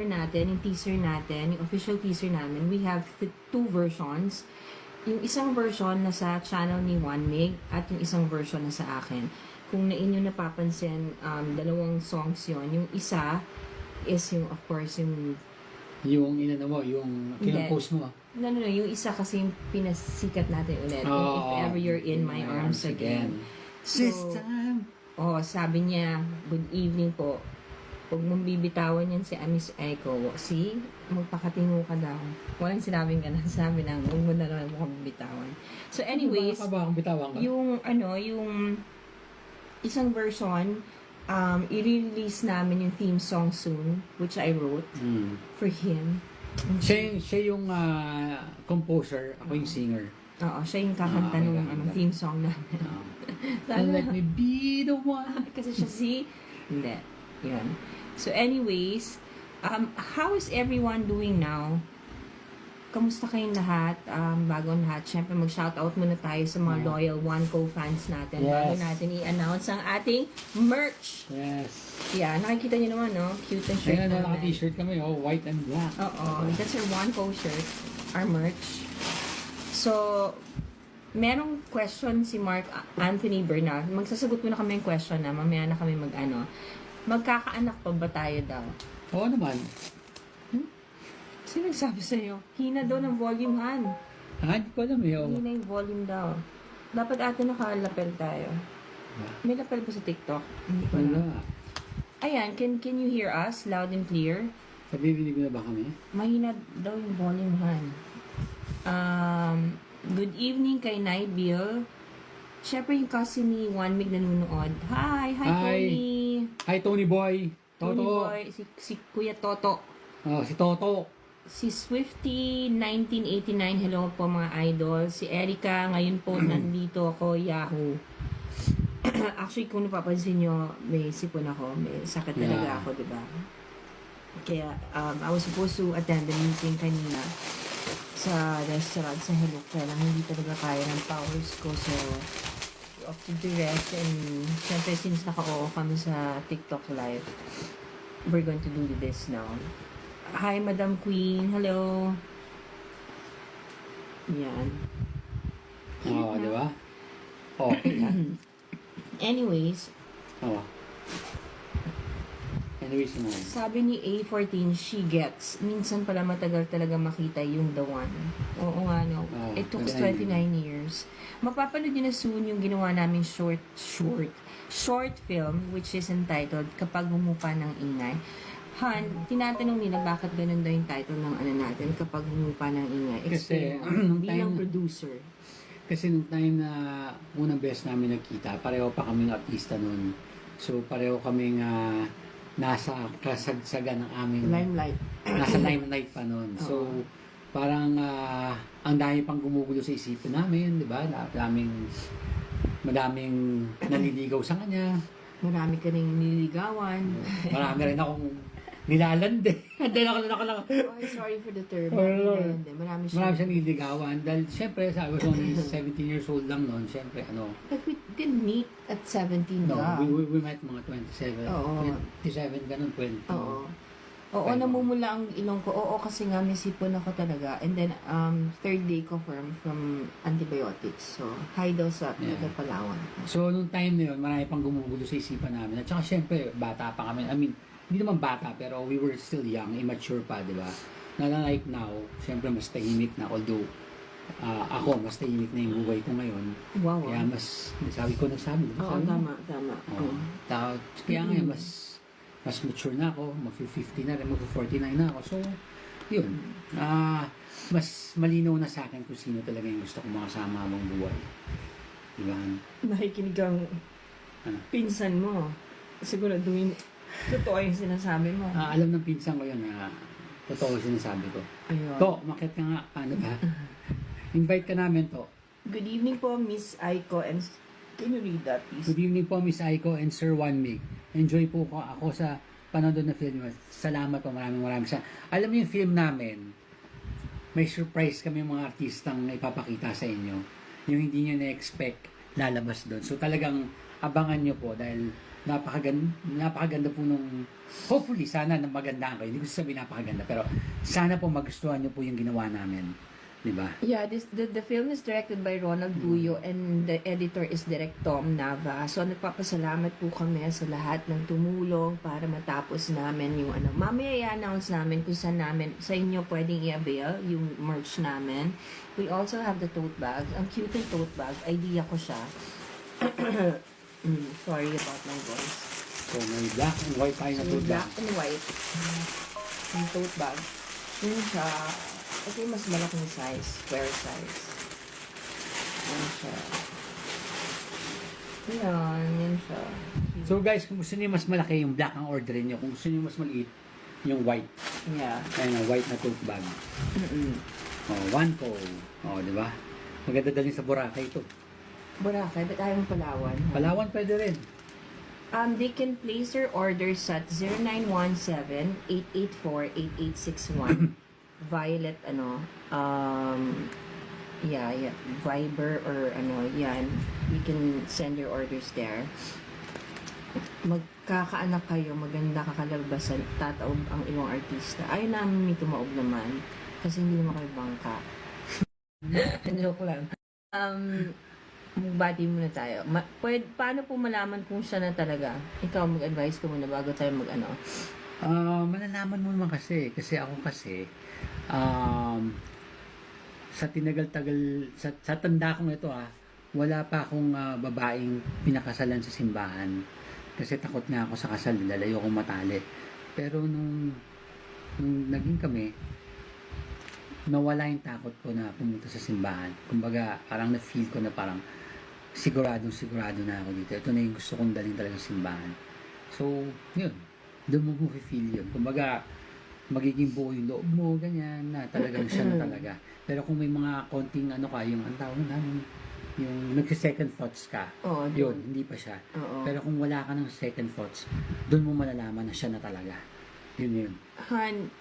natin, yung teaser natin, yung official teaser namin, we have two versions. Yung isang version na sa channel ni 1mig at yung isang version na sa akin. Kung na inyo napapansin, dalawang songs yon. Yung isa is yung, of course, yung inano mo, yung kinopost mo. No, yung isa kasi yung pinasikat natin ulit. If ever you're in my arms again. So, This time. Sabi niya, good evening po. Huwag mong bibitawan yan si Miss Echo. See? Magpakatingo ka daw. Walang sinabing ganun. Sabi lang, huwag mo na naman mukhang bibitawan. So anyways, yung isang version, i-release namin yung theme song soon, which I wrote for him. Siya yung composer, ako yung singer. Oo, siya yung kakanta nung theme song namin. Let me be the one. Kasi siya hindi. Yun. So anyways, how is everyone doing now? Kamusta kayong lahat? Bagong lahat. Siyempre, mag-shoutout muna tayo sa mga loyal OneCo fans natin. Yes. Bago natin i-announce ang ating merch. Yes. Yeah, nakikita nyo naman, no? Cute ang shirt Ayan, namin. naka-t-shirt kami, white and black. Oo. That's our OneCo shirt. Our merch. So, merong question si Mark Anthony Bernal. Magsasagot muna kami yung question na. Mamaya na kami magkakaanak pa ba tayo daw? Oo naman. Sino nagsabi sa'yo? Hina daw ng volume, Han. Hindi ko alam eh. Hina yung volume daw. Dapat ate nakalapel tayo. May lapel ba sa TikTok? Hindi ko alam. Wala. Ayan, can you hear us loud and clear? Sabibinig mo na ba kami? Mahina daw yung volume, Han. Good evening kay Naibil. Siyempre yung kasi ni 1mig nanonood. Hi Tony. Hi Tony Boy. Toto. Tony Boy, si Kuya Toto. Si Toto. Si Swifty 1989, hello po mga idol. Si Erica, ngayon po nandito ako, Yahoo. Actually, kung napapansin nyo, may sipon ako, may sakit talaga ako, diba? Kaya, I was supposed to attend the meeting kanina sa restaurant sa Hello, kaya lang hindi talaga kaya ng powers ko, so off to the rest. And syempre, since naka-oo kami sa TikTok live, we're going to do this now. Hi, Madam Queen. Hello. Yan. Oo, di ba? Okay. Anyways, naman. sabi ni A14, she gets. Minsan pala matagal talaga makita yung the one. Oo nga, no? It took 29 years. Mapapanood nyo na soon yung ginawa naming short film, which is entitled Kapag Humupa ng Ingay. Han, tinatanong nila bakit ganun daw yung title ng ano natin, Kapag Humupa ng Ingay. Kasi, bilang producer. Kasi nung time na unang beses namin nagkita, pareho pa kaming artista nun. So, pareho kaming nasa kasagsagan ng aming... Limelight. Nasa limelight pa nun. So, parang ang dami pang gumugulo sa isipin namin, di ba? Madaming naniligaw sa kanya. Marami ka ring nililigawan. Marami rin akong nilalande. Dahil ako lang. Oh, sorry for the term. Marami siyang nililigawan. Dahil siyempre, I was only 17 years old lang noon. Siyempre, But we didn't meet at 17 No, ka. we met mga 27. Oo. 27, ganun, 20. Oo, namumula ang ilong ko. Oo, kasi nga may sipon ako talaga. And then, third day confirmed from antibiotics. So, hi daw sa Palawan. So, nung time na yun, marami pang gumugulo sa isipan namin. At saka, syempre, bata pa kami. I mean, hindi naman bata, pero we were still young, immature pa, di ba? Not unlike now, syempre, mas tahimik na. Although, ako, mas tahimik na yung buhay ko ngayon. Wow. Kaya mas, sabi ko. Oo, tama. Kaya ngayon, mas mature na ako, mag-50 na rin, mag-49 na ako. So, yun. Mas malinaw na sa akin kung sino talaga yung gusto kong makasama habang buhay. Diba? Nakikinig ang pinsan mo. Siguraduhin, totoo yung sinasabi mo. Alam ng pinsan ko yun na totoo yung sinasabi ko. Ayun. To, makit ka nga. Paano ba? Invite ka namin, To. Good evening po, Miss Aiko. And can you read that, please? Good evening po, Miss Aiko and Sir 1mig. Enjoy po ako sa panonood na film. Salamat po, maraming. Alam niyo yung film namin, may surprise kami mga artistang ipapakita sa inyo. Yung hindi nyo na-expect lalabas doon. So talagang abangan nyo po dahil napakaganda po nung, hopefully, sana na magandaan kayo. Hindi ko sabihin napakaganda, pero sana po magustuhan nyo po yung ginawa namin. Di ba? Yeah, the film is directed by Ronald Guyo and the editor is Direk Tom Nava. So nagpapasalamat po kami sa lahat ng tumulong para matapos namin yung ano. Mamaya i-announce namin kung saan namin sa inyo pwedeng i-avail yung merch namin. We also have the tote bag. Ang cute ng tote bag, idea ko siya. Sorry about my voice. So, may black and white tayo na tote bag. Black and white. Yung tote bag. Yun siya. Ito yung mas malaking size. Square size. Yan siya. Yan siya. So guys, kung gusto niyo mas malaki yung black ang orderin niyo, kung gusto niyo mas maliit yung white. Yeah. Ayun, white na tote bag. Oh, one ko. Oh, di ba? Maganda dalhin sa Boracay ito. Boracay, ba't ayaw ng Palawan? Palawan pwede rin. They can place their orders at 0917-884-8861. Violet, yeah, Viber or yan. You can send your orders there. Magkakaanak kayo, maganda kakalabasan, tataob ang inyong artista. Ayaw namin may tumaob naman. Kasi hindi naman kayo bangka. Joke lang. Magbati muna tayo. Paano po malaman kung siya na talaga? Ikaw, mag-advise ko muna bago tayo mag-ano. Malalaman mo naman kasi ako sa tinagal-tagal sa tanda kong ito wala pa akong babaeng pinakasalan sa simbahan kasi takot nga ako sa kasal, lalayo akong matali. Pero nung naging kami, nawala yung takot ko na pumunta sa simbahan. Kumbaga, parang na-feel ko na parang sigurado na ako dito. Ito na yung gusto kong dalhin talaga sa simbahan. So, yun. Doon mo feel yun. Kumbaga, magiging buo yung loob mo, ganyan, na talagang siya na talaga. Pero kung may mga konting yung ang tawag namin, yung nagsi-second thoughts ka, yun, hindi pa siya. Pero kung wala ka ng second thoughts, doon mo malalaman na siya na talaga. Yun. Han,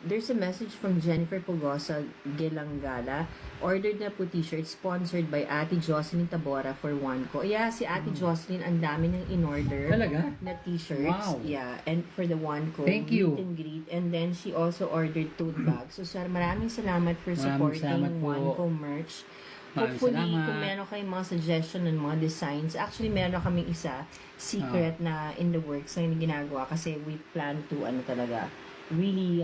there's a message from Jennifer Pugosa Gelangala. Ordered na po t-shirt sponsored by Ate Jocelyn Tabora for one ko. Yeah, si Ate Jocelyn, ang dami nang in-order Talaga? na t-shirts. Wow. Yeah, and for the one ko. Thank you. Meet and greet. And then she also ordered tote bags. So, sir, maraming salamat for supporting salamat po. one ko merch. Maraming Hopefully, salamat. kung meron kayong mga suggestion ng mga designs, actually meron kaming isa, secret na in the works na ginagawa kasi we plan to, talaga, really,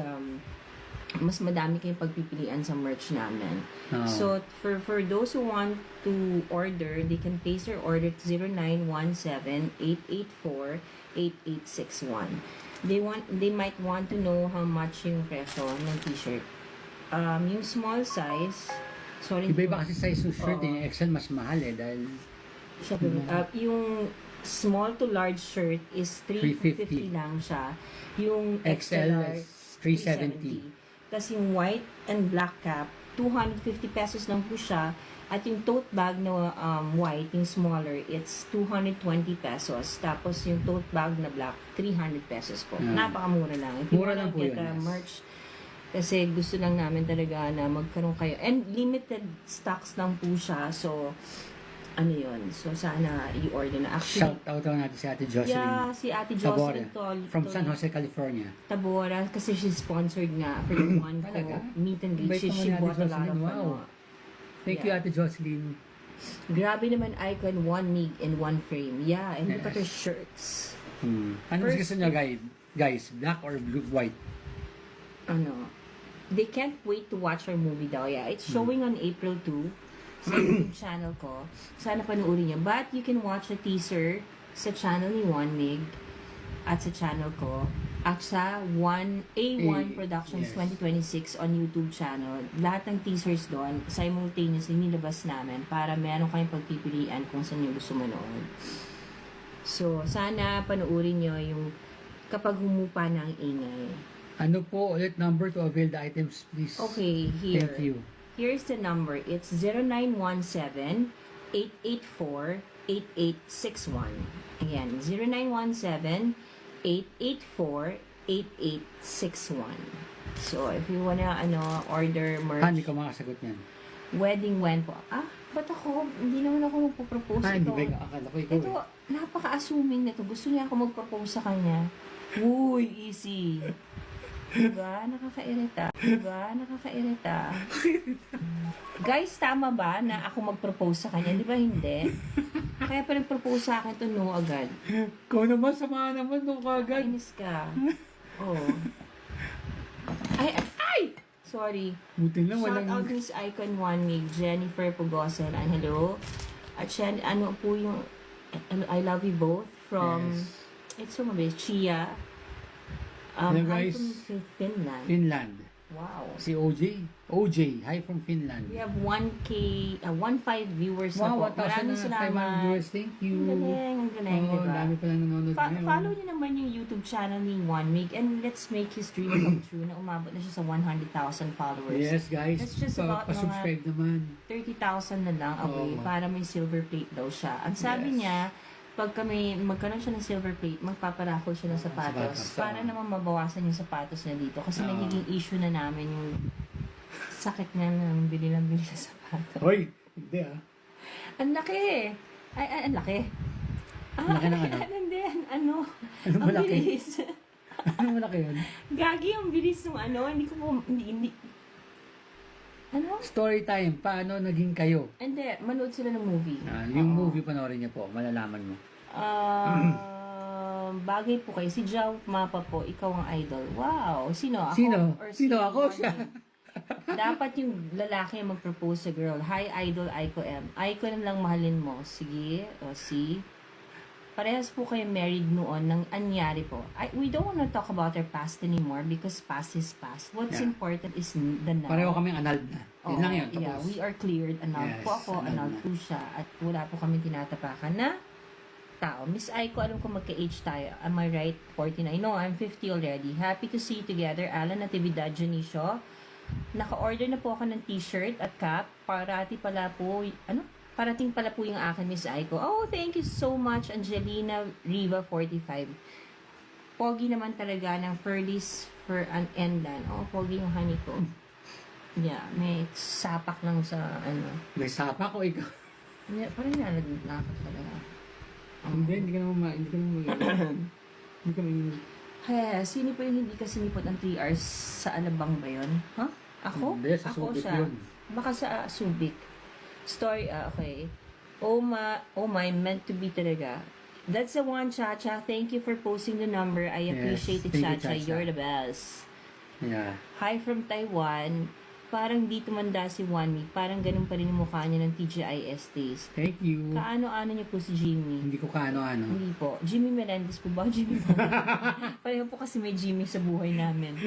mas madami kayong pagpipilian sa merch namin. So, for those who want to order, they can place their order at 0917-884-8861. They might want to know how much yung presyo ng t-shirt. Yung small size, sorry. Iba-iba kasi size ng shirt, yung XL mas mahal dahil yung small to large shirt is 350 lang siya. Yung XL XL is 370. Tapos yung white and black cap, 250 pesos lang po siya. At yung tote bag na white, yung smaller, it's 220 pesos. Tapos yung tote bag na black, 300 pesos po. Napakamura lang. If you Mura wanna lang po get yun, a yes. merch, kasi gusto lang namin talaga na magkaroon kayo. And limited stocks lang po siya. So, So, sana i-order na. Actually, shout out natin si Ate Jocelyn. yeah, si Ate Jocelyn from San Jose, California. Tabora, kasi she's sponsored nga for the one ko Talaga? meet and greet. Bait She naman ni Ate bought a lot of Jocelyn. Wow. Thank you, Ate Jocelyn. Grabe naman icon, 1 mig in 1 frame. Yeah, and look at her Yes. shirts. Ano mas gusto nyo, guys? Black or blue, white? They can't wait to watch our movie daw. Yeah, it's showing on April 2 sa YouTube channel ko. Sana panoorin niyo. But you can watch the teaser sa channel ni 1 mig at sa channel ko at sa A1 Productions yes. 2026 on YouTube channel. Lahat ng teasers doon, simultaneously nilabas namin para meron kayong pagpipilian kung saan nyo gusto manood. So, sana panoorin nyo yung kapag humupa na ang ingay. Ano po ulit number to avail the items, please? Okay, here. Thank you. Here's the number. It's 0917-884-8861. Again, 0917-884-8861. So, if you wanna order merch, Hindi ko makasagot yan. wedding when po. Ba't ako? Hindi naman ako magpo-propose. Hindi Ikaw, ba? Akala ko ikaw ito, eh. napaka-assuming na to. Gusto niya ako mag-propose sa kanya. Uy, easy. Diba? Nakakairita. Diba? Nakakairita. Guys, tama ba na ako mag-propose sa kanya? Di ba hindi? Kaya pa nag-propose sa akin to no agad. Ikaw naman, sama naman nung kagad. Kainis ka. Oh. Ay, ay, ay! Sorry. Buti lang, Shout walang... out Miss Icon 1 Mig, Jennifer Pugosen, and hello. At ano po yung I love you both from, Yes. it's so mabilis, Chia. Hello, Hi guys. from Finland. Finland. Wow. Si OJ. Hi from Finland. We have 1K, 1.5 viewers na Wow, po. Maraming 1,500 salamat. viewers. Thank you. Ang galing, Oo, diba? dami pa lang nanonood ngayon. Follow niyo naman yung YouTube channel ni One Mig and let's make his dream come true na umabot na siya sa 100,000 followers. Yes, guys. That's just about Pa-subscribe naman. 30,000 na lang away Oo. para may silver plate daw siya. Ang sabi Yes. niya, pag kami magkaroon siya ng silver plate, magpaparaffle siya ng sapatos. Sapatos, Para oo. naman mabawasan yung sapatos niya dito. Kasi Oo. nagiging issue na namin yung sakit niya ng bili ng sapatos. Hoy, hindi ah. Ang laki! Ay, ang laki. Ang laki ng ano? Hindi, ano? Ano Ang malaki? bilis. Ano malaki yun? Gagi, ang bilis ng ano. Hindi ko po, hindi. Ano? Story time. Paano naging kayo? Hindi, manood sila ng movie. Yung Oo. movie panoorin niyo po. Malalaman mo. Bagay po kayo. Si Jao Mapa po, ikaw ang idol. Wow! Sino? Ako? Sino? Or Sino? si Ako? Bonnie? Siya. Dapat yung lalaki ang mag-propose sa girl. Hi, idol, Aiko M. Aiko na lang mahalin mo. Sige. O, see? Parehas po kayo married noon nang anyari po. We don't want to talk about our past anymore because past is past. What's Yeah. important is the now. Pareho kaming annulled na. Yun Oo, lang yun. Tapos. Yeah, we are cleared. Annulled Yes, po ako, annulled annulled na. po siya. At wala po kami tinatapakan na tao. Miss Aiko, alam ko magka-age tayo. Am I right? 49? No, I'm 50 already. Happy to see you together. Alan Natividad Junicio. Naka-order na po ako ng t-shirt at cap. Parating pala po yung akin, Miss Aiko. Oh, thank you so much, Angelina Riva 45. Pogi naman talaga ng Furlies for an Endan. Oh, pogi yung honey ko. Yeah, may sapak lang sa ano. May sapa ko ikaw. Yeah, parang nalagnak talaga. Hindi ka naman hindi ka naman Hey, sino po yung hindi ka sinipot ng 3 hours sa Alabang ba yun? Huh? Ako? Hindi, sa Ako Subic siya. yun. Baka sa Subic. Story, okay. Oh my, meant to be talaga. That's the one, Chacha. Thank you for posting the number. I Yes, appreciate it, thank you, Chacha. Chacha. You're the best. Yeah. Hi from Taiwan. Parang di tumanda si Wanmi. Parang ganun pa rin yung mukha niya ng TGIS days. Thank you. Kaano-ano niyo po si Jimmy? Hindi ko kaano-ano. Hindi po. Jimmy Melendez po ba? Jimmy po. Pareho po kasi may Jimmy sa buhay namin.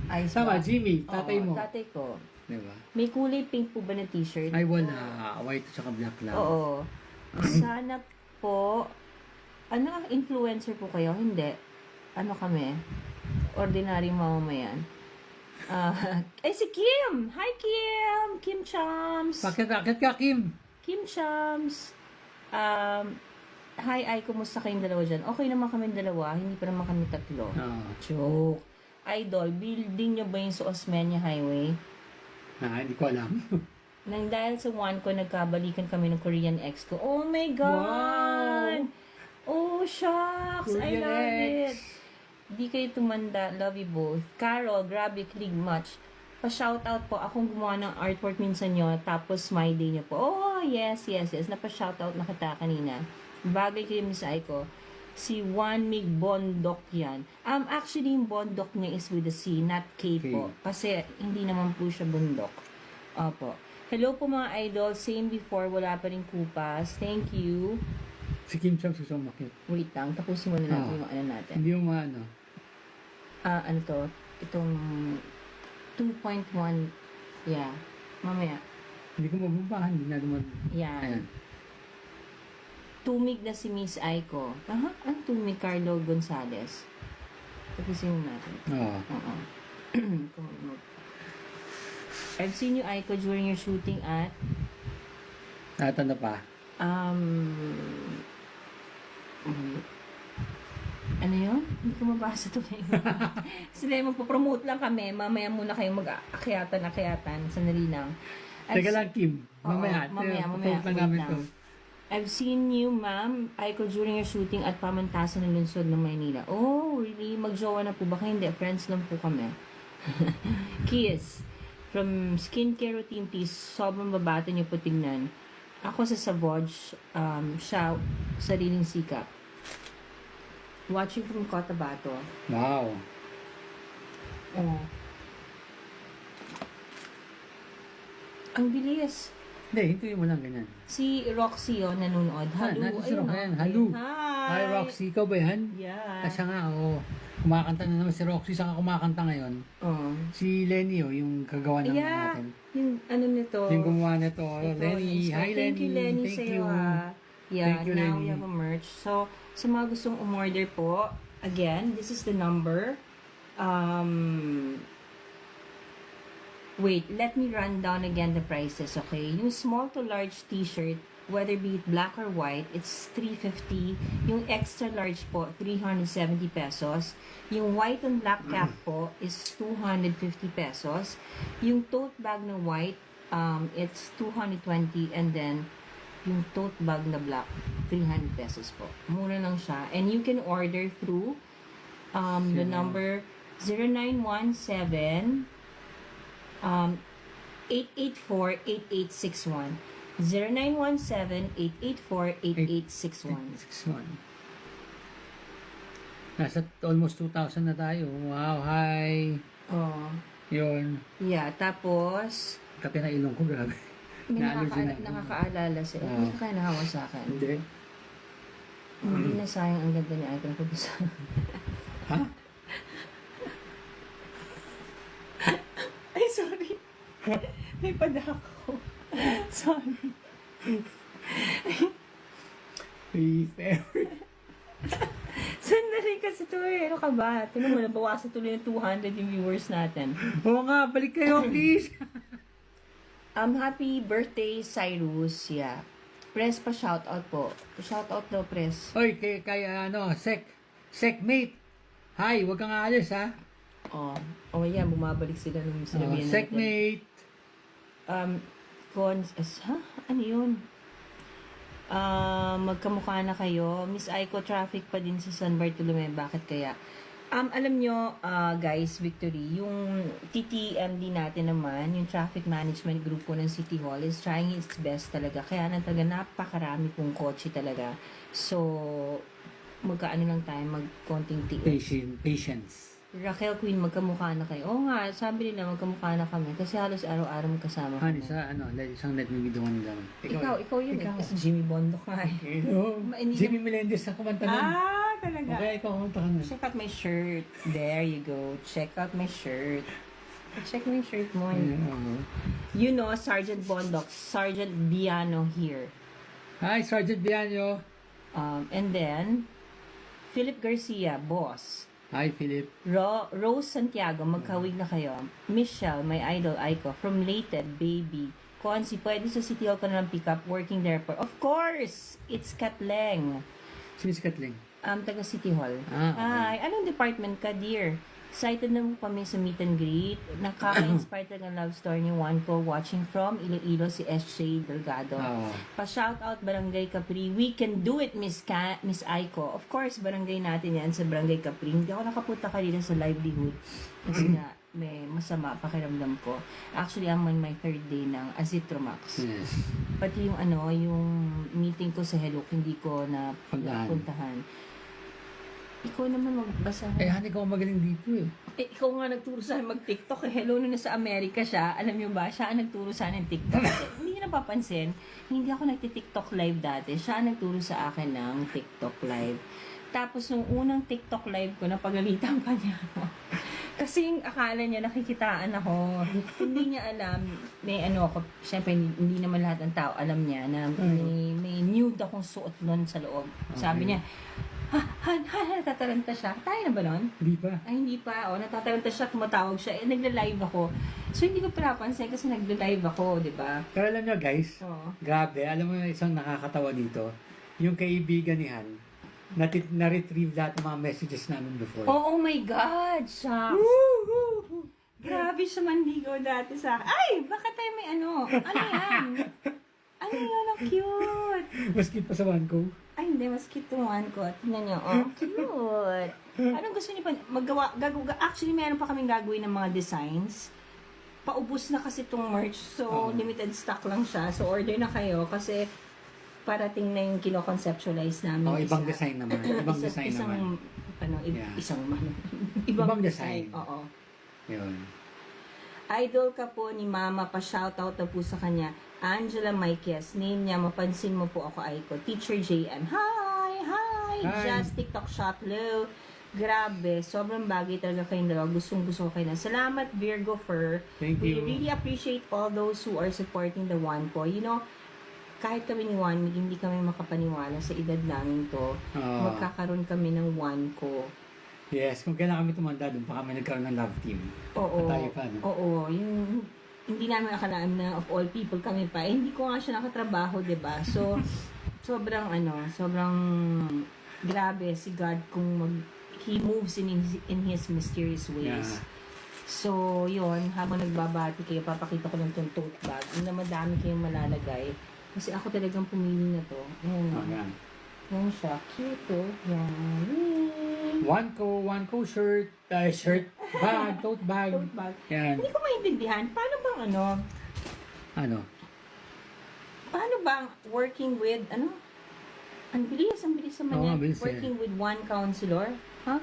Ay, Tama, Jimmy, tatay Oo, mo. Tatay ko. Diba? May kulay pink po ba na t-shirt? Ay, wala. White at saka black lang. Oo. Sana po, influencer po kayo? Hindi. Ano kami? Ordinaryong mamamayan. Ay, si Kim! Hi, Kim! Kim Chams! Bakit ka, Kim? Kim Chams! Hi, ay, kumusta kayong dalawa dyan? Okay naman kami dalawa, hindi pa naman kami tatlo. Oo. Joke. Idol, building nyo ba yung sa Osmeña Highway? Hindi ko alam. Nang dahil sa one ko, nagkabalikan kami ng Korean ex ko. Oh my God! Wow! Oh, shucks! I Korean love ex. it! Di kayo tumanda. Love you both. Carol, grabe, kilig much. Pa-shoutout po. Akong gumawa ng artwork minsan nyo. Tapos, my day nyo po. Oh, yes. Napa-shoutout na kita kanina. Bagay kayo, Miss Aiko. Si Juan Mig Bondok yan. Actually, yung Bondok niya is with a C, not K po. Kasi, hindi naman po siya bundok. Opo. Hello po mga idol. Same before, wala pa rin kupas. Thank you. Si Kim Chang susumakit. Wait lang, tapusin mo na natin yung ano natin. Hindi yung ano. Ano to? Itong 2.1. Yeah. Mamaya. Hindi ko mabubahan. Hindi na naman. Yan. Ayan. Tumig na si Miss Aiko. Aha, ang tumig Carlo Gonzalez. Tapusin mo natin. Oo. I've seen you, Aiko, during your shooting at At ano pa? Ano yun? Hindi ko mabasa to ngayon. Sila magpo-promote lang kami. Mamaya muna kayong mag-akyatan. Sandali lang. Teka lang, Kim. Oo, Mamaya. mamaya. Post lang Wait namin lang. to. I've seen you, ma'am, Aiko, during your shooting at pamantasan ng lungsod ng Maynila. Oh, really? Magjowa na po ba kayo? Hindi, friends lang po kami. Kiss. From skincare routine, please. Sobrang babata niyo po tingnan. Ako sa Savage, siya, sariling sikap. Watching from Cotabato. Wow. Oh. Ang bilis. Hindi, hintuin mo lang ganyan. Si Roxy, nanonood. Hello. nandun si Ayun, Roxy. okay. Hello. Hi. Hi, Roxy. Ikaw ba yan? Yeah. Kasi nga, oo. Kumakanta na naman si Roxy. Saka kumakanta ngayon. Oh. Si Lenny, yung kagawa ng Yeah. natin. Yung ano nito. Yung gumawa nito. Ito, Lenny. so, Hi, Lenny. Thank you, Lenny, Thank sa'yo, you. ah. Yeah, Thank you, now Lenny. we have a merch. So, sa mga gustong umorder po, again, this is the number. Wait, let me run down again the prices, okay? Yung small to large t-shirt, whether be it black or white, it's $350. Yung extra large po, 370 pesos. Yung white and black cap po is 250 pesos. Yung tote bag na white, it's 220, and then yung tote bag na black, 300 pesos po. Mura lang siya. And you can order through the number 0917 884-8861. 0917-884-8861. 6-1. Nasa almost 2,000 na tayo. Wow, hi. Oh. Yun. Yeah, tapos Kape na ilong ko, grabe. may Na-allergy na. nakakaalala sila. Hindi ka kaya nahawa sa akin. Hindi. Hindi na sayang ang ganda ni Icon ko sa... Ha? Ay, sorry. May padako. Sorry. Fair. Sandali kasi ito eh. Ano ka ba? Tinan mo, nabawasan tuloy ng 200 yung viewers natin. Oo nga, balik kayo, please. Happy birthday, Cyrus. Yeah. Press pa shoutout po. Shoutout daw, press. Oy, kaya ano, Sekmate. Hi, wag kang aalis, ha? Oh, yan. Bumabalik sila nung sinabihan natin. Sekmate. Ha? Ano yun? Magkamukha na kayo. Miss Aiko, traffic pa din sa San Bartolome. Bakit kaya? Alam nyo, guys, Victory, yung TTMD natin naman, yung Traffic Management Group po ng City Hall is trying its best talaga. Kaya na talaga napakarami pong kotse talaga. So, magkaano lang tayo, magkonting tiis. Patience. Raquel Queen, magkamukha na kayo. Oo nga, sabi nila magkamukha na kami. Kasi halos araw-araw magkasama Hani, kami. sa ano, isang let me be the one lang. Ikaw yun. Ikaw. Kasi Jimmy Bondok nga eh. Jimmy Melendez ang kumanta nun. Talaga. Okay, ikaw kumanta ka nun. Check out my shirt. There you go. Check out my shirt. Check my shirt mo. You know, Sergeant Bondok, Sergeant Biano here. Hi, Sergeant Biano. And then, Philip Garcia, boss. Hi, Philip. Rose Santiago, magkawig na kayo. Michelle, my idol, Aiko, from Lated, baby. Consi, pwede sa City Hall ka na lang pick up, working there for... Of course! It's Katleng. Sino si Katling? Taga City Hall. Okay. Hi, anong department ka, dear? Excited na po kami sa meet and greet. Nakaka-inspire talaga ang love story ni Juan ko. Watching from Iloilo, si SJ Delgado. Pa-shoutout Barangay Capri. We can do it, Miss Aiko. Of course, barangay natin yan sa Barangay Capri. Hindi ako nakapunta kanina sa livelihood. Kasi nga, may masama pakiramdam ko. Actually, I'm on my third day ng Azithromax. Yes. Pati yung yung meeting ko sa Hello, hindi ko na puntahan. Ikaw naman magbasa. Hani ko magaling dito eh. Ikaw nga nagturo sa akin mag-TikTok eh. Hello, nung nasa Amerika siya, alam niyo ba, siya ang nagturo sa akin ng TikTok. Hindi niyo napapansin, hindi ako nagti-TikTok live dati. Siya ang nagturo sa akin ng TikTok live. Tapos nung unang TikTok live ko, napagalitan pa niya ako. Kasi akala niya nakikitaan ako. Hindi niya alam, may ako, syempre hindi naman lahat ng tao alam niya na may nude akong suot nun sa loob. Sabi niya, natataranta siya. Tayo na ba nun? Hindi pa. Ay, hindi pa. Natataranta siya, tumatawag siya. Nagla-live ako. So, hindi ko pinapansin kasi nagla-live ako, di ba? Pero alam niyo guys, Oo. grabe, alam mo isang nakakatawa dito, yung kaibigan ni Han, na-retrieve lahat ng mga messages namin before. Oh my God! Shucks! Grabe siya manligaw dati sa akin. Ay! Bakit tayo may ano? Ano yan? Ano yun? Ang cute! Maskit pa sa one ko. Ay, hindi. Mas cute tumahan ko. Tingnan niyo. Oh, cute! Anong gusto niyo pa? Actually, meron pa kaming gagawin ng mga designs. Paubos na kasi itong merch. So, limited stock lang siya. So, order na kayo kasi parating na yung kino-conceptualize namin. Ibang design naman. Ibang design naman. Yeah. Ibang design. Oo. Yun. Idol ka po ni Mama, pa-shoutout na po sa kanya. Angela Maikes, name niya, mapansin mo po ako, Aiko. Teacher JM, hi! Hi. Just TikTok shop, hello. Grabe, sobrang bagay talaga kayong dalawa. Gustong-gusto ko kayo na. Salamat, Virgo Fur. Thank We you. really appreciate all those who are supporting the One ko. You know, kahit kami ni One, hindi kami makapaniwala sa edad namin to. Magkakaroon kami ng One ko. Yes, kung kailan kami tumanda, doon pa kami nagkaroon ng love team. Oo. Tayo pa, no? Oo. Yung, hindi namin akalaan na of all people kami pa. Hindi ko nga siya nakatrabaho, 'di ba? So, sobrang grabe si God kung He moves in His mysterious ways. Yeah. So, yun, habang nagbabati kayo, papakita ko lang itong tote bag. Hindi na madami kayong malalagay. Kasi ako talagang pumili na to. Ayan. Yan. Yan siya. Cute, oh. Yan. One co shirt, bag, tote bag. Tote bag. Yan. Hindi ko maintindihan. Paano bang Ano? paano bang working with, ang bilis naman Oo, yan. mabilis Working with one counselor? Ha?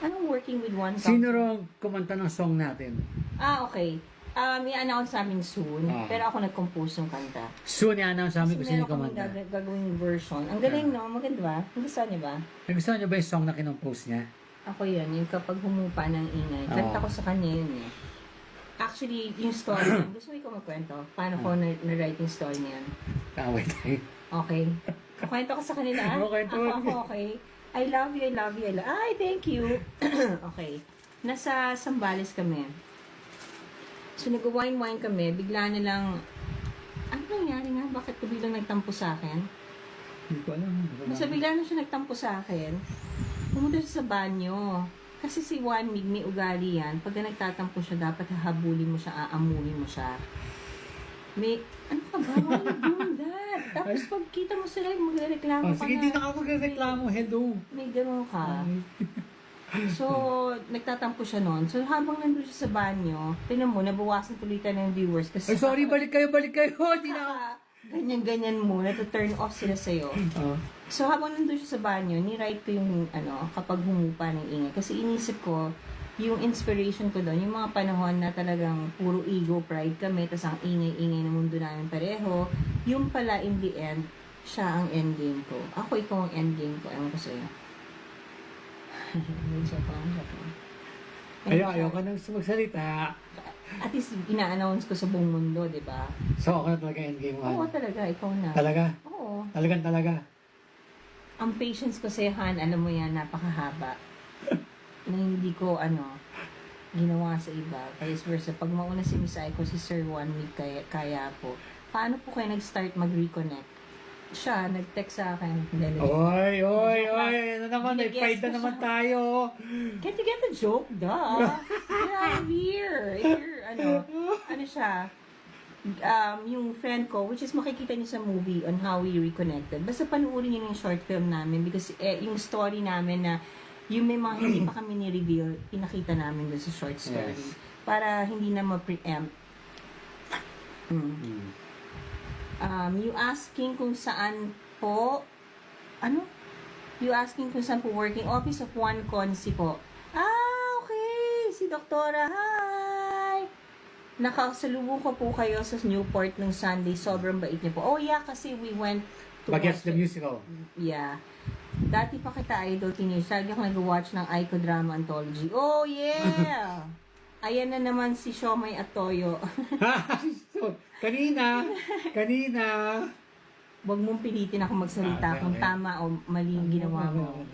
Anong working with one Sino counselor? raw kumanta ng song natin? Okay. I-announce namin soon. Pero ako nag-compose ng kanta. Soon i-announce sa amin kung sino meron kumanta. kaming gagawing version. Ang galing, no? Maganda ba? Gusto niyo ba? Nagustuhan niyo ba yung song na kinompose niya? Ako yun, yung kapag humupa ng ingay. Kanta ko sa kanya yun eh. Actually, yung story niyan, gusto mo ikaw magkwento? Paano ko na-write yung story niyan? Kaway tayo. Okay. Kukwento ko sa kanila. Okay, Ako, okay. I love you. Ay, thank you. Okay. Nasa Sambales kami. So, nag-wine-wine kami. Bigla na lang, ano nangyari nga? Bakit ko biglang nagtampo sa akin? Hindi ko alam. Basta bigla na siya nagtampo sa akin. Pumunta siya sa banyo. Kasi si Juan Mig, may ugali yan. Pagka nagtatampo siya, dapat hahabulin mo siya, aamuhin mo siya. May, ano ka ba? Why you doing that? Tapos pag kita mo sila, magreklamo ka Sige, hindi na ako magreklamo. Hello. May gano'n ka. So, nagtatampo siya noon. So, habang nandun siya sa banyo, tingnan mo, nabawasan tuloy ka ng viewers. Kasi Ay, sorry, balik kayo. Hindi na ako. ganyan-ganyan mo, na-turn off sila sa'yo. So, habang nandun siya sa banyo, ni-write ko yung, kapag humupa ng ingay. Kasi inisip ko, yung inspiration ko doon, yung mga panahon na talagang puro ego, pride kami, tas ang ingay-ingay ng mundo namin pareho, yung pala, in the end, siya ang endgame ko. Ako, ikaw ang endgame ko. Ewan ko sa'yo. Ayaw ka nang magsalita. At least, ina-announce ko sa buong mundo, di ba? So, ako na talaga endgame Oo, 1. talaga. Ikaw na. Talaga? Oo. Talaga. Ang patience ko sa'yo, Han, alam mo yan, napakahaba. Na hindi ko, ginawa sa iba. Vice versa. Pag mauna si Miss Aiko, si Sir Juan, kaya po. Paano po kayo nag-start mag-reconnect? Siya, nag-text sa akin. Oy. Ano naman, may pride na naman tayo. Can't you get the joke? Duh. Get out of here. If you're, ano siya, yung friend ko, which is makikita niyo sa movie on how we reconnected. Basta panuorin niyo yung short film namin because yung story namin na yung may mga hindi pa kami ni-reveal, pinakita namin doon sa short story. Yes. Para hindi na ma-preempt. You asking kung saan po, You asking kung saan po working? Office of One Consi po. Okay. Si Doktora, hi! Nakasalubong ko po kayo sa Newport ng Sunday. Sobrang bait niyo po. Oh yeah, kasi we went to Bagets watch the musical. Yeah. Dati pa kita idol, teenage. Lagi ako nag-watch ng Aiko Drama Anthology. Oh yeah! Ayan na naman si Siomay at Toyo. So, kanina. Huwag mong pilitin ako magsalita kung tama o mali yung ginawa mo.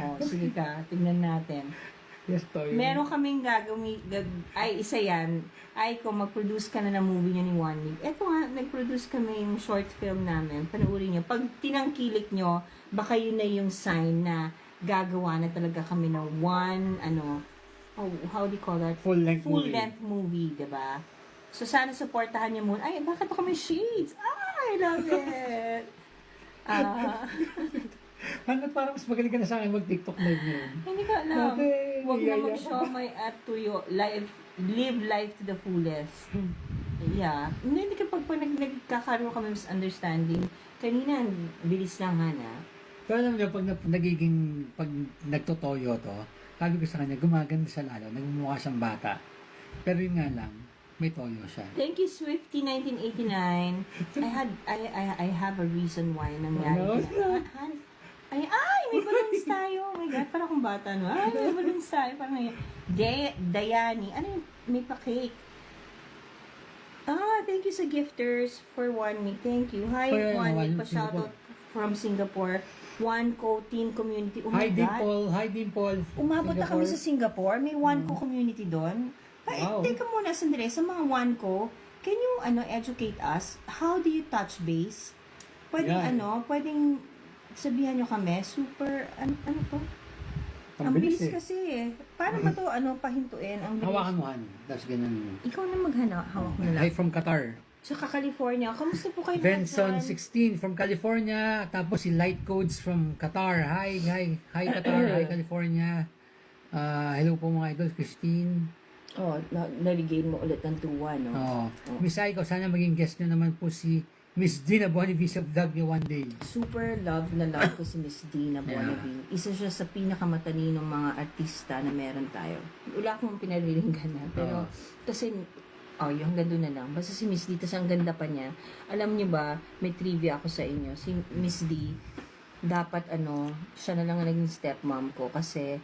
Oh, sige ka, tingnan natin. Yes, Toyo. Meron kaming ay isa yan. Ay, kung mag-produce ka na ng movie niyo ni One Week. Eto nga, nag-produce kami yung short film namin. Panoorin niyo. Pag tinangkilik niyo, baka yun na yung sign na gagawa na talaga kami ng how do you call that? Full-length movie, diba? So, sana supportahan niyo muna. Ay, bakit ako may shades? I love it! Hanggat parang mas magaling ka na sa akin mag-TikTok live ngayon. Hindi ko alam. Okay, Huwag na yeah. mag-show my at to you. Live life to the fullest. Yeah. Hindi ka pag nagkakaroon kami misunderstanding. Kanina, bilis lang, Hana. Pero alam niyo, pag nagtotoyo to, sabi ko sa kanya, gumaganda siya lalo, nagmumukha siyang bata. Pero yun nga lang, may toyo siya. Thank you, Swifty 1989. I have a reason why nangyari. Ano? Ay, may balloons tayo. Oh my God, parang akong bata, no? Ay, may balloons tayo. Parang Dayani. Ano yun? May pa-cake. Thank you sa gifters for One Week. Thank you. Hi, One Week. Pa-shoutout from Singapore. One Co Team Community. Oh my Hi, God. Dimple. Hi, Dimple. Umabot na kami sa Singapore. May One Co community doon. Ay, Wow. teka muna, sandali. Sa mga One Co, can you educate us? How do you touch base? Pwedeng Yeah. pwedeng sabihan nyo kami, super, ano to? Ang bilis kasi eh. Paano ba to, pahintuin? Ang bilis. Hawakan mo, Han. Tapos ganun. Ikaw na hawak mo na Hi lang. from Qatar. Tsaka California. Kamusta po kayo? Benson dyan? 16 from California. Tapos si Light Codes from Qatar. Hi Qatar. Hi California. Hello po mga idol. Christine. Naligay mo ulit ng tuwa, no? Miss Aiko, sana maging guest nyo naman po si Miss Dina Boniface of Vlog niyo one day. Super love na love ko si Miss Dina Bonavie. Isa siya sa pinakamatalinong mga artista na meron tayo. Wala akong pinalilinggan na. Pero, kasi, yung hanggang doon na lang. Basta si Miss D, tas ang ganda pa niya. Alam niyo ba, may trivia ako sa inyo. Si Miss D, dapat siya na lang ang naging stepmom ko kasi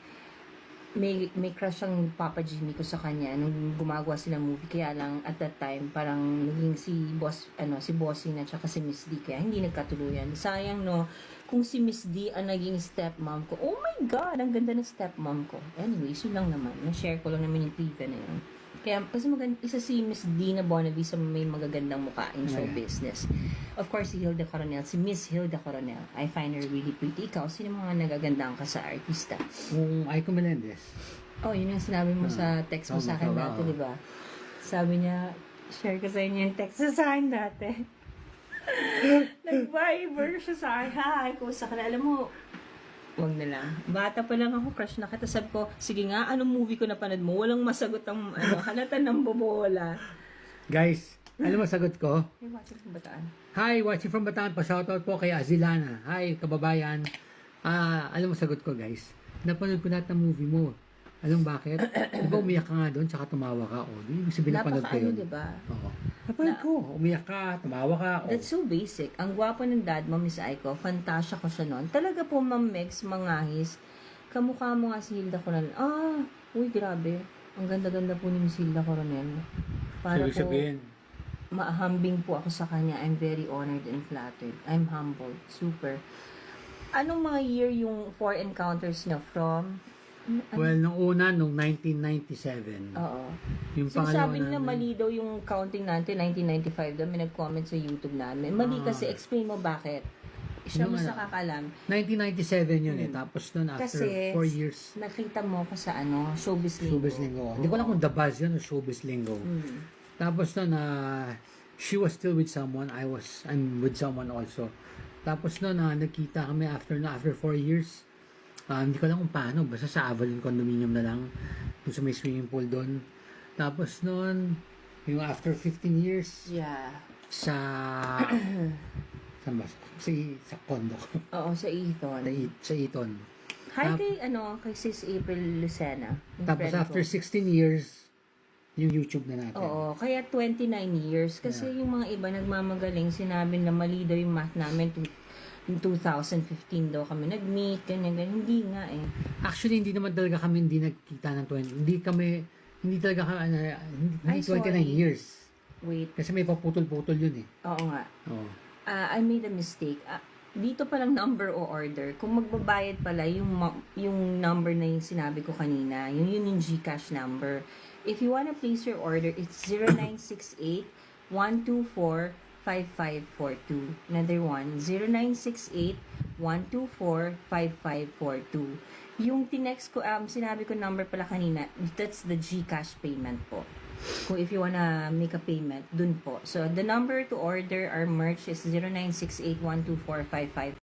may crush ang Papa Jimmy ko sa kanya nung gumagawa sila movie, kaya lang at that time parang naging si Bossing at saka si Miss D, kaya hindi nagkatuluyan. Sayang, no, kung si Miss D ang naging stepmom ko. Oh my God, ang ganda ng stepmom ko. Anyways, yun lang naman, na-share ko lang naman yung trivia na yun. Kaya kasi isa si Miss Dina Bonavie sa may magagandang mukha in show business. Of course, si Hilda Coronel, si Miss Hilda Coronel. I find her really pretty. Ikaw, sino mga nagagandang ka sa artista? Aiko Melendez. Yun yung sinabi mo sa text mo sa akin dati, di ba? Sabi niya, share ko sa inyo yung text sa akin dati. Nag-Viber siya sa akin. Hi, kung sa kanila, alam mo, wag na lang. Bata pa lang ako, crush na kita. Sabi ko, sige nga, anong movie ko napanood mo? Walang masagot ang, halata ng bobola. Guys, alam mo sagot ko? Hey, watching from Bataan. Hi, watching from Bataan. Pa-shoutout po kay Azilana. Hi, kababayan. Alam mo sagot ko, guys. Napanood ko lahat ng movie mo. Alam mo bakit? Di ba umiyak ka nga doon, tsaka tumawa ka? Di ibig sabihin napanood ko yun. Diba? Oo. Napanood ko. Umiyak ka, tumawa ka. That's so basic. Ang gwapo ng dad mo, Miss Aiko. Fantasya ko siya noon. Talaga po, Ma'am Mex, mangahis. Kamukha mo nga si Hilda Coronel. Uy, grabe. Ang ganda-ganda po ni Miss Hilda Coronel. Para po, mahambing po ako sa kanya. I'm very honored and flattered. I'm humbled. Super. Anong mga year yung 4 encounters niya from? Well, nung una, nung 1997. Oo. Yung Sinasabi pangalawa nila mali daw yung counting natin, 1995 daw. May nag-comment sa YouTube namin. Mali kasi, explain mo bakit. Siya mas nakakalam. 1997 yun Tapos nun, after Kasi, 4 years. nakita mo ko sa Showbiz Lingo. Showbiz Lingo. Hindi ko alam kung The Buzz yun o Showbiz Lingo. Tapos nun, she was still with someone. I'm with someone also. Tapos nun, nagkita kami after 4 years. Hindi ko alam kung paano. Basta sa Avalon Condominium na lang. Yung sa may swimming pool doon. Tapos nun, yung after 15 years, sa saan ba? Sa condo ko. Oo, sa Eton. Sa Eton. Hi kay Sis April Lucena. Tapos after 16 years, yung YouTube na natin. Oo, kaya 29 years. Kasi yung mga iba nagmamagaling, sinabi na mali daw yung math namin. In 2015 daw kami nag-meet, ganyan. Hindi nga eh. Actually, hindi naman talaga kami hindi nagkita ng 20. Hindi talaga kami, hindi 29 sorry. years. Wait. Kasi may paputol-putol yun eh. Oo nga. Oo. I made a mistake. dito palang number o order. Kung magbabayad pala, yung number na yung sinabi ko kanina, yun yung GCash number. If you wanna place your order, it's 0968-124-5542. Another one, 0968-124-5542. Yung tinext ko, sinabi ko number pala kanina, that's the GCash payment po. Kung if you wanna make a payment, dun po. So, the number to order our merch is 0968-124-5542.